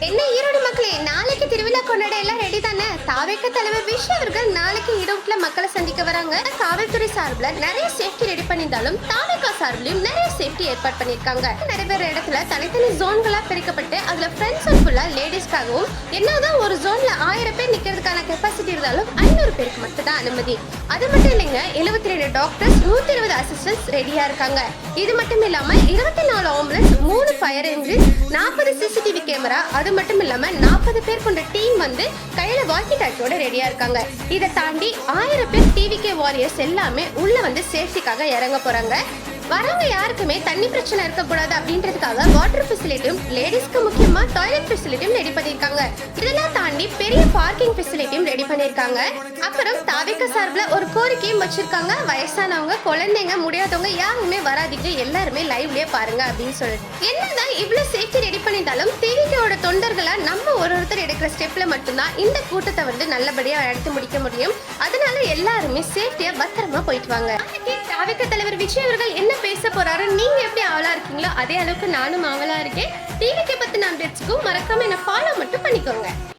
என்ன ஈரோடு மக்களே, நாளைக்கு திருவிழா கொண்டாட எல்லாம் ரெடி தானே? தாவேக தலைவர் விஷய் அவர்கள் நாளைக்கு ஈரோட்ல மக்களை சந்திக்க வராங்க. காவல்துறை சார்பில் நிறைய சேஃப்டி ரெடி பண்ணியிருந்தாலும் தாவேக சார்பிலும் நிறைய சேஃப்டி ஏற்பாடு பண்ணிருக்காங்க. நிறைய இடத்துல தனித்தனி ஜோன்களா பிரிக்கப்பட்டு அதுல ஃப்ரெண்ட்ஸ் ஃபுல்லா லேடிஸ்க்காகவும், என்னதான் ஒரு ஜோன்ல 1000 பேர் நிக்கிறதுக்கான கெப்பாசிட்டி இருந்தாலும் 500 பேருக்கு மட்டும் தான் அனுமதி. அது மட்டும் இல்லைங்க, 72 டாக்டர்ஸ், 120 அசிஸ்டன்ட்ஸ் ரெடியா இருக்காங்க. இது மட்டும் இல்லாம 24 ambulance, 3 fire engine, 40 CCTV camera, அது மட்டும் இல்லாம 40 பேர் கொண்ட டீம் வந்து கையில வாக்கி டாக்கியோட ரெடியா இருக்காங்க. இதை தாண்டி 1000 பேர் டிவிகே வாரியர்ஸ் எல்லாமே உள்ள வந்து சேஃப்டிக்காக இறங்க போறாங்க. வரவங்க யாருக்குமே தண்ணி பிரச்சனை இருக்கக்கூடாது அப்படின்றதுக்காக வாட்டர் ஃபெசிலிட்டியும், லேடிஸ்க்கு முக்கியமா டாய்லெட் ஃபெசிலிட்டியும் ரெடி பண்ணிருக்காங்க. இதெல்லாம் தாண்டி பெரிய பார்க்கிங் ஃபெசிலிட்டியும் ரெடி பண்ணிருக்காங்க. அப்புறம் தாவேக சார்பில் ஒரு கோரிக்கையும் வச்சிருக்காங்க. வயசானவங்க, குழந்தைங்க, முடியாதவங்க யாருமே வராதிக்கு, எல்லாருமே லைவ்லயே பாருங்க அப்படின்னு சொல்லிட்டு. என்னதான் இவ்வளவு சேஃப்டி ரெடி பண்ணியிருந்தாலும் டிவிகேவோட தொண்டர்களா நம்ம ஒருத்தர் எடுக்கிற ஸ்டெப்ல மட்டும்தான் இந்த கூட்டத்தை வந்து நல்லபடியா நடத்தி முடிக்க முடியும். அதனால எல்லாருமே சேஃப்டியா பத்திரமா போயிட்டு வாங்க. தாவேக தலைவர் விஷய் அவர்கள் என்ன பேச போறாரு, நீங்க எப்படி ஆவலா இருக்கீங்களோ அதே அளவுக்கு நானும் ஆவலா இருக்கேன். டிவிகே பத்தின அப்டேட்ஸ்க்கும் மறக்காம என்ன ஃபாலோ மட்டும் பண்ணிக்கோங்க.